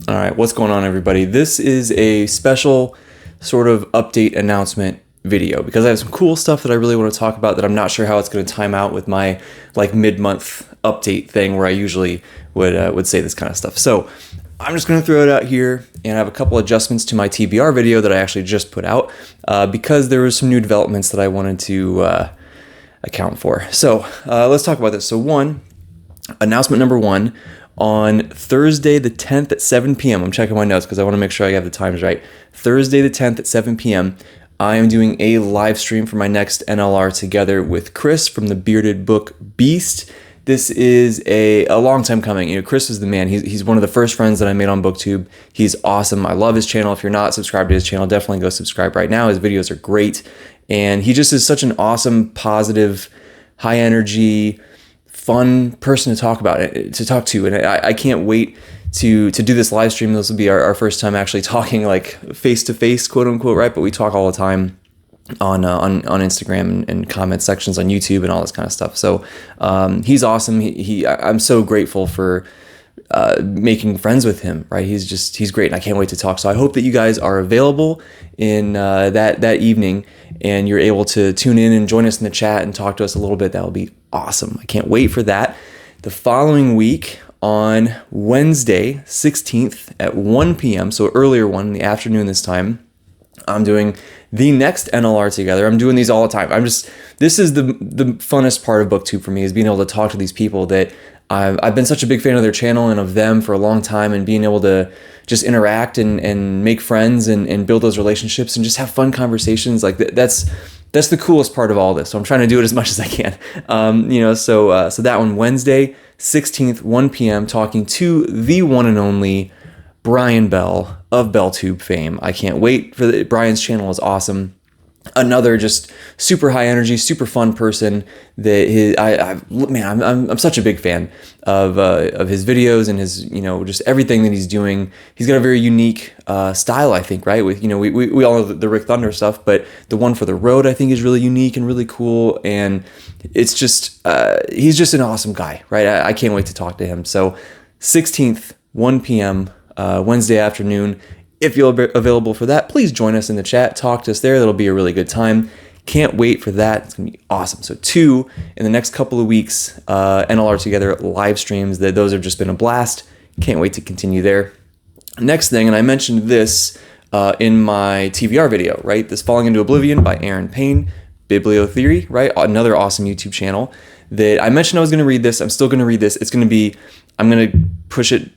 All right, what's going on, everybody? This is a special sort of update announcement video because I have some cool stuff that I really want to talk about that I'm not sure how it's going to time out with my like mid-month update thing where I usually would say this kind of stuff. So I'm just going to throw it out here and I have a couple adjustments to my TBR video that I actually just put out because there was some new developments that I wanted to account for. So let's talk about this. So announcement number one. On Thursday the 10th at 7 p.m., I'm checking my notes because I want to make sure I have the times right. Thursday the 10th at 7 p.m., I am doing a live stream for my next NLR together with Chris from TheBeardedBookBeast. This is a long time coming. You know, Chris is the man. He's one of the first friends that I made on BookTube. He's awesome. I love his channel. If you're not subscribed to his channel, definitely go subscribe right now. His videos are great. And he just is such an awesome, positive, high energy, fun person to talk to, and I can't wait to do this live stream. This will be our first time actually talking like face to face, quote unquote, right? But we talk all the time on Instagram and comment sections on YouTube and all this kind of stuff. So he's awesome. I'm so grateful for making friends with him, right? He's great, and I can't wait to talk. So I hope that you guys are available in that evening and you're able to tune in and join us in the chat and talk to us a little bit. That will be awesome. I can't wait for that. The following week on Wednesday, 16th at 1 p.m., so earlier one in the afternoon this time, I'm doing the next NLR together. I'm doing these all the time. This is the funnest part of BookTube for me, is being able to talk to these people that I've been such a big fan of their channel and of them for a long time, and being able to just interact and make friends and build those relationships and just have fun conversations. Like that's the coolest part of all this. So I'm trying to do it as much as I can. So that one, Wednesday, 16th, 1 p.m., talking to the one and only Brian Bell of BellTube fame. I can't wait for Brian's channel is awesome. Another just super high energy, super fun person that I'm such a big fan of his videos and his, just everything that he's doing. He's got a very unique style, I think, right? With, we all know the Rick Thunder stuff, but the one for the road, I think, is really unique and really cool. And it's just, he's just an awesome guy, right? I can't wait to talk to him. So 16th, 1 p.m., Wednesday afternoon. If you're available for that, please join us in the chat. Talk to us there. That'll be a really good time. Can't wait for that. It's going to be awesome. So 2 in the next couple of weeks, NLR together live streams. Those have just been a blast. Can't wait to continue there. Next thing, and I mentioned this in my TBR video, right? This Falling into Oblivion by Aaron Payne, Bibliotheory, right? Another awesome YouTube channel that I mentioned I was going to read this. I'm still going to read this. I'm going to push it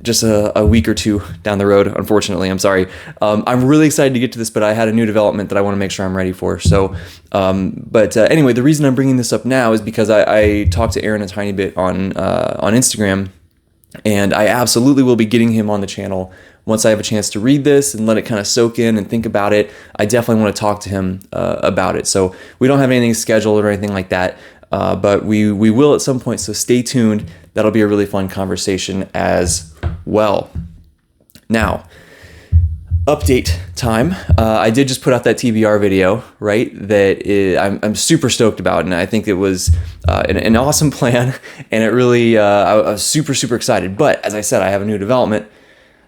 just a week or two down the road, unfortunately. I'm sorry. I'm really excited to get to this, but I had a new development that I want to make sure I'm ready for. So, anyway, the reason I'm bringing this up now is because I talked to Aaron a tiny bit on Instagram, and I absolutely will be getting him on the channel once I have a chance to read this and let it kind of soak in and think about it. I definitely want to talk to him about it. So we don't have anything scheduled or anything like that, but we will at some point, so stay tuned. That'll be a really fun conversation as well. Now, update time. I did just put out that TBR video, right? I'm super stoked about, and I think it was an awesome plan, and it really, I was super, super excited. But as I said, I have a new development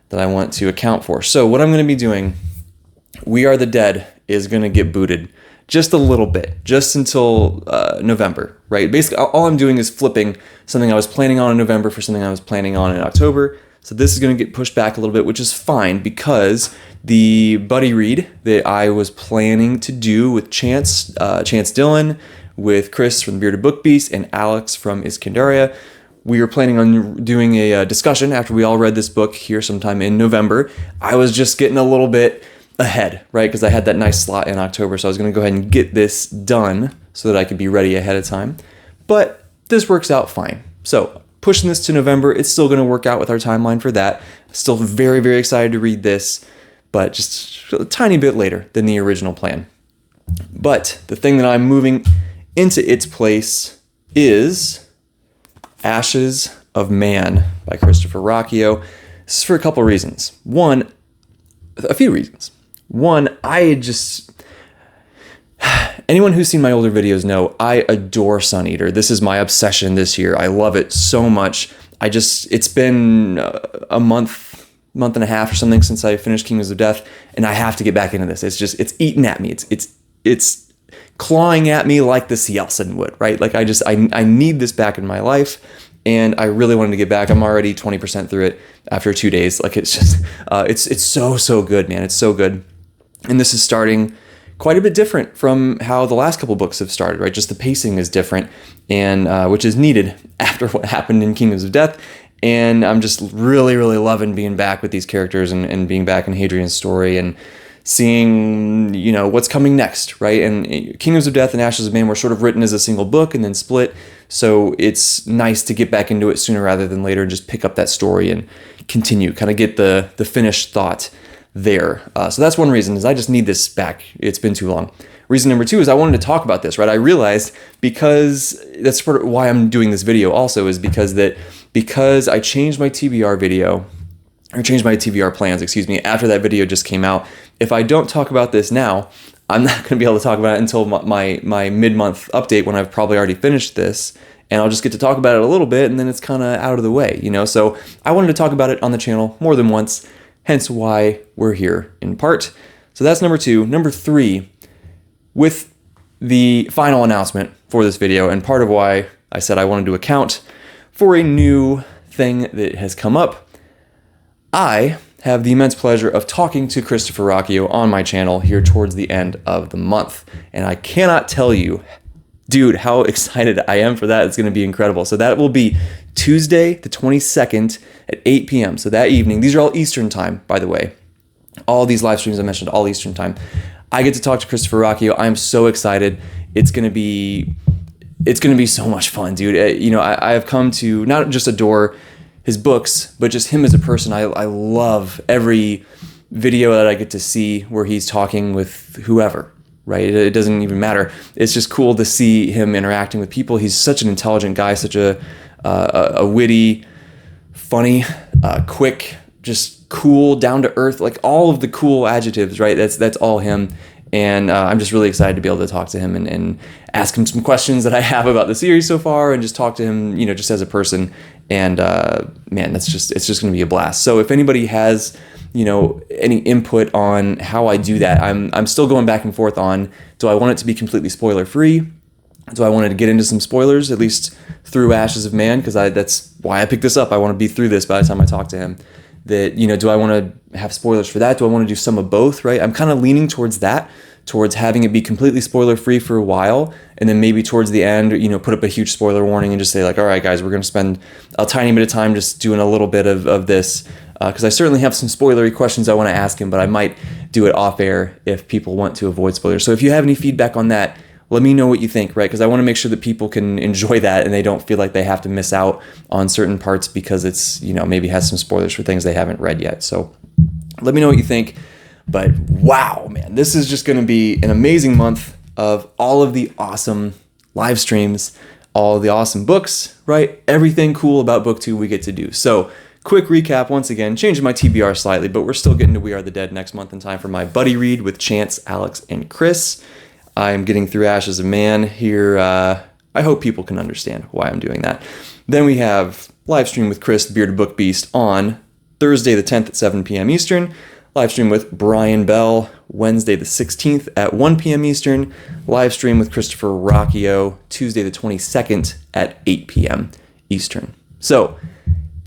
that I want to account for. So what I'm going to be doing, We Are the Dead is going to get booted just a little bit, just until November, right? Basically, all I'm doing is flipping something I was planning on in November for something I was planning on in October. So this is going to get pushed back a little bit, which is fine because the buddy read that I was planning to do with Chance Dillon, with Chris from TheBeardedBookBeast, and Alex from Iskandaria, we were planning on doing a discussion after we all read this book here sometime in November. I was just getting a little bit ahead, right? Because I had that nice slot in October, so I was going to go ahead and get this done so that I could be ready ahead of time. But this works out fine. So pushing this to November, it's still going to work out with our timeline for that. Still very, very excited to read this, but just a tiny bit later than the original plan. But the thing that I'm moving into its place is Ashes of Man by Christopher Rocchio. This is for a couple reasons. A few reasons. One, anyone who's seen my older videos know I adore Sun Eater. This is my obsession this year. I love it so much. It's been a month month and a half or something since I finished Kingdoms of Death, and I have to get back into this. It's eating at me. It's clawing at me like the Cielson would, right? Like I need this back in my life, and I really wanted to get back. I'm already 20% through it after 2 days. Like it's just, it's so good, man. It's so good. And this is starting quite a bit different from how the last couple books have started, right? Just the pacing is different, and which is needed after what happened in Kingdoms of Death. And I'm just really, really loving being back with these characters and being back in Hadrian's story and seeing, you know, what's coming next, right? And Kingdoms of Death and Ashes of Man were sort of written as a single book and then split. So it's nice to get back into it sooner rather than later and just pick up that story and continue, kind of get the finished thought there. So that's one reason, is I just need this back. It's been too long. Reason number two is I wanted to talk about this, right? I realized, because that's sort of why I'm doing this video also, is because I changed my TBR video, or changed my TBR plans, excuse me, after that video just came out. If I don't talk about this now, I'm not going to be able to talk about it until my mid-month update, when I've probably already finished this, and I'll just get to talk about it a little bit, and then it's kind of out of the way, you know? So I wanted to talk about it on the channel more than once, hence why we're here in part. So that's number two. Number three, with the final announcement for this video, and part of why I said I wanted to account for a new thing that has come up, I have the immense pleasure of talking to Christopher Rocchio on my channel here towards the end of the month. And I cannot tell you, dude, how excited I am for that. It's going to be incredible. So that will be Tuesday, the 22nd at 8 p.m. So that evening, these are all Eastern time, by the way. All these live streams I mentioned, all Eastern time. I get to talk to Christopher Rocchio. I'm so excited. It's going to be so much fun, dude. You know, I have come to not just adore his books, but just him as a person. I love every video that I get to see where he's talking with whoever, right? It doesn't even matter. It's just cool to see him interacting with people. He's such an intelligent guy, such a witty, funny, quick, just cool, down to earth, like all of the cool adjectives, right? That's all him. And I'm just really excited to be able to talk to him and ask him some questions that I have about the series so far, and just talk to him, you know, just as a person. And man, it's just going to be a blast. So if anybody has, you know, any input on how I do that, I'm still going back and forth on, do I want it to be completely spoiler free? Do I want to get into some spoilers, at least through Ashes of Man? Because that's why I picked this up. I want to be through this by the time I talk to him. That, you know, do I want to have spoilers for that? Do I want to do some of both, right? I'm kind of leaning towards that, towards having it be completely spoiler free for a while, and then maybe towards the end, you know, put up a huge spoiler warning and just say like, all right, guys, we're going to spend a tiny bit of time just doing a little bit of this, because I certainly have some spoilery questions I want to ask him, but I might do it off air if people want to avoid spoilers. So if you have any feedback on that, let me know what you think, right? Because I want to make sure that people can enjoy that and they don't feel like they have to miss out on certain parts because it's, you know, maybe has some spoilers for things they haven't read yet. So let me know what you think. But wow, man, this is just going to be an amazing month of all of the awesome live streams, all of the awesome books, right? Everything cool about book 2 we get to do. So quick recap once again, changing my TBR slightly, but we're still getting to We Are the Dead next month in time for my buddy read with Chance, Alex, and Chris. I'm getting through Ashes of Man here. I hope people can understand why I'm doing that. Then we have live stream with Chris, the Bearded Book Beast, on Thursday the 10th at 7 p.m. Eastern. Live stream with Brian Bell, Wednesday the 16th at 1 p.m. Eastern. Live stream with Christopher Rocchio, Tuesday the 22nd at 8 p.m. Eastern. So,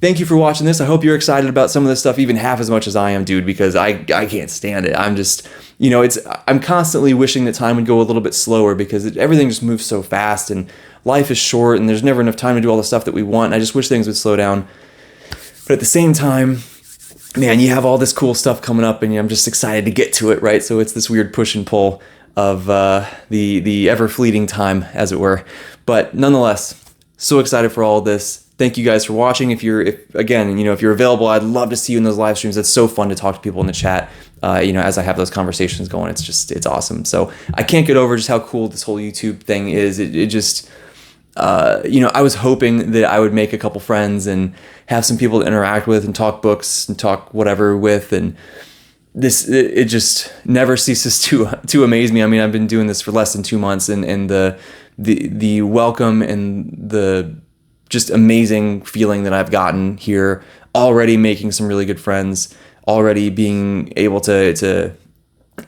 thank you for watching this. I hope you're excited about some of this stuff even half as much as I am, dude, because I can't stand it. I'm just, you know, I'm constantly wishing that time would go a little bit slower because everything just moves so fast and life is short and there's never enough time to do all the stuff that we want. And I just wish things would slow down. But at the same time, man, you have all this cool stuff coming up and I'm just excited to get to it, right? So it's this weird push and pull of the ever-fleeting time, as it were. But nonetheless, so excited for all of this. Thank you guys for watching. If you're available, I'd love to see you in those live streams. It's so fun to talk to people in the chat, as I have those conversations going. It's awesome. So I can't get over just how cool this whole YouTube thing is. It just, I was hoping that I would make a couple friends and have some people to interact with and talk books and talk whatever with. And it just never ceases to amaze me. I mean, I've been doing this for less than 2 months and the welcome and the just amazing feeling that I've gotten here already making some really good friends, already being able to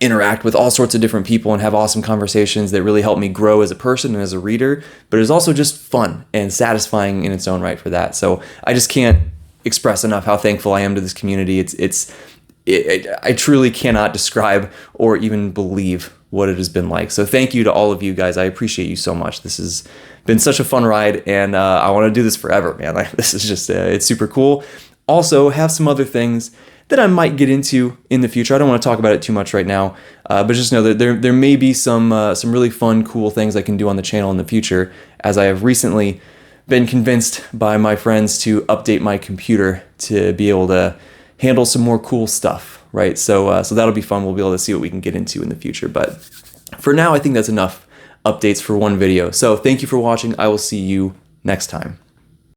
interact with all sorts of different people and have awesome conversations that really help me grow as a person and as a reader. But it's also just fun and satisfying in its own right for that. So I just can't express enough how thankful I am to this community. I truly cannot describe or even believe what it has been like. So thank you to all of you guys. I appreciate you so much. This has been such a fun ride, and I want to do this forever, man. This is just, it's super cool. Also, have some other things that I might get into in the future. I don't want to talk about it too much right now, but just know that there may be some really fun, cool things I can do on the channel in the future, as I have recently been convinced by my friends to update my computer to be able to handle some more cool stuff, right? So that'll be fun. We'll be able to see what we can get into in the future. But for now, I think that's enough updates for one video. So thank you for watching. I will see you next time.